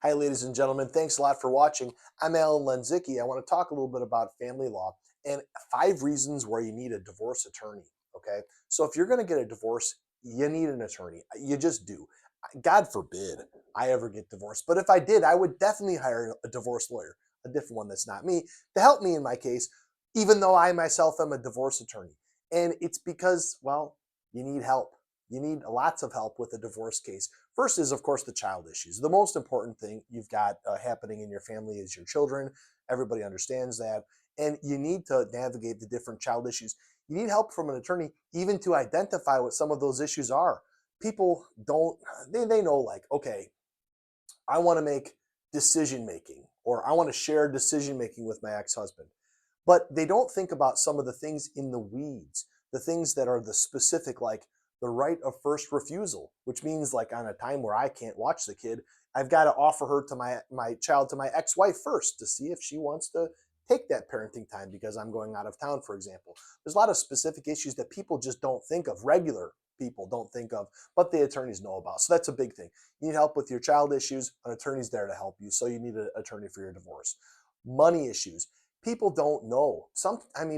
Hi, ladies and gentlemen. Thanks a lot for watching. I'm Alan Lenczycki. I want to talk a little bit about family law and 5 reasons where you need a divorce attorney. Okay. So, if you're going to get a divorce, you need an attorney. You just do. God forbid I ever get divorced. But if I did, I would definitely hire a divorce lawyer, a different one that's not me, to help me in my case, even though I myself am a divorce attorney. And it's because, well, you need help. You need lots of help with a divorce case. First is, of course, the child issues. The most important thing you've got happening in your family is your children. Everybody understands that. And you need to navigate the different child issues. You need help from an attorney even to identify what some of those issues are. People don't, they know, like, okay, I want to make decision making, or I want to share decision making with my ex husband. But they don't think about some of the things in the weeds, the things that are the specific, like the right of first refusal, which means, like, on a time where I can't watch the kid, I've got to offer her to my child to my ex-wife first to see if she wants to take that parenting time because I'm going out of town, for example. There's a lot of specific issues that people just don't think of, regular people don't think of, but the attorneys know about. So that's a big thing. You need help with your child issues, an attorney's there to help you. So you need an attorney for your divorce. Money issues, people don't know.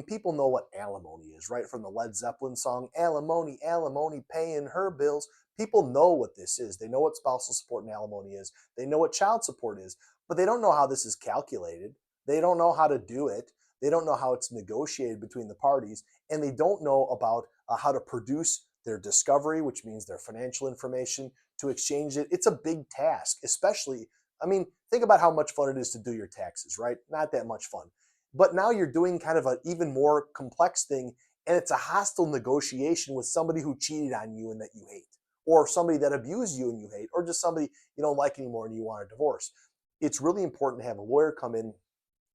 People know what alimony is, right? From the Led Zeppelin song, alimony, alimony, paying her bills. People know what this is. They know what spousal support and alimony is. They know what child support is, but they don't know how this is calculated. They don't know how to do it. They don't know how it's negotiated between the parties, and they don't know about how to produce their discovery, which means their financial information, to exchange it. It's a big task, especially, think about how much fun it is to do your taxes, right? Not that much fun. But now you're doing kind of an even more complex thing, and it's a hostile negotiation with somebody who cheated on you and that you hate, or somebody that abused you and you hate, or just somebody you don't like anymore and you want a divorce. It's really important to have a lawyer come in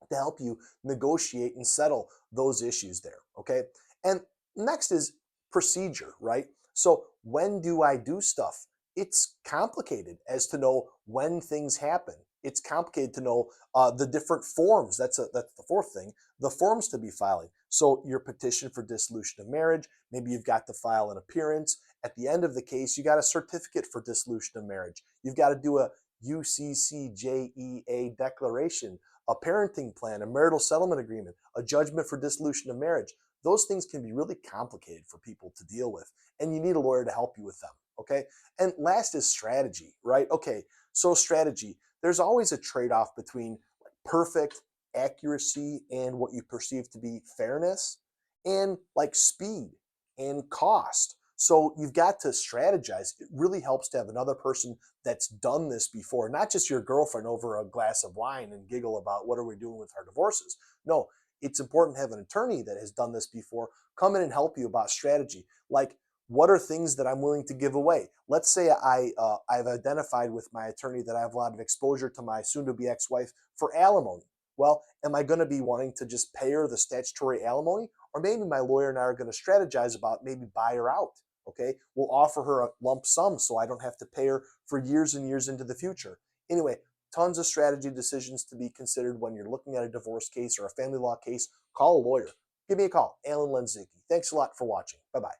to help you negotiate and settle those issues there. Okay. And next is procedure, right? So when do I do stuff? It's complicated as to know when things happen. It's complicated to know the different forms. That's the fourth thing. The forms to be filing. So your petition for dissolution of marriage. Maybe you've got to file an appearance. At the end of the case, you got a certificate for dissolution of marriage. You've got to do a UCCJEA declaration, a parenting plan, a marital settlement agreement, a judgment for dissolution of marriage. Those things can be really complicated for people to deal with, and you need a lawyer to help you with them. Okay. And last is strategy, right? Okay. So, strategy, there's always a trade off between perfect accuracy and what you perceive to be fairness, and like speed and cost. So you've got to strategize. It really helps to have another person that's done this before, not just your girlfriend over a glass of wine and giggle about what are we doing with our divorces. No, it's important to have an attorney that has done this before come in and help you about strategy. Like, what are things that I'm willing to give away? Let's say I've identified with my attorney that I have a lot of exposure to my soon-to-be ex-wife for alimony. Well, am I going to be wanting to just pay her the statutory alimony, or maybe my lawyer and I are going to strategize about maybe buy her out? Okay, we'll offer her a lump sum so I don't have to pay her for years and years into the future. Anyway, tons of strategy decisions to be considered when you're looking at a divorce case or a family law case. Call a lawyer. Give me a call, Alan Lenczycki. Thanks a lot for watching. Bye bye.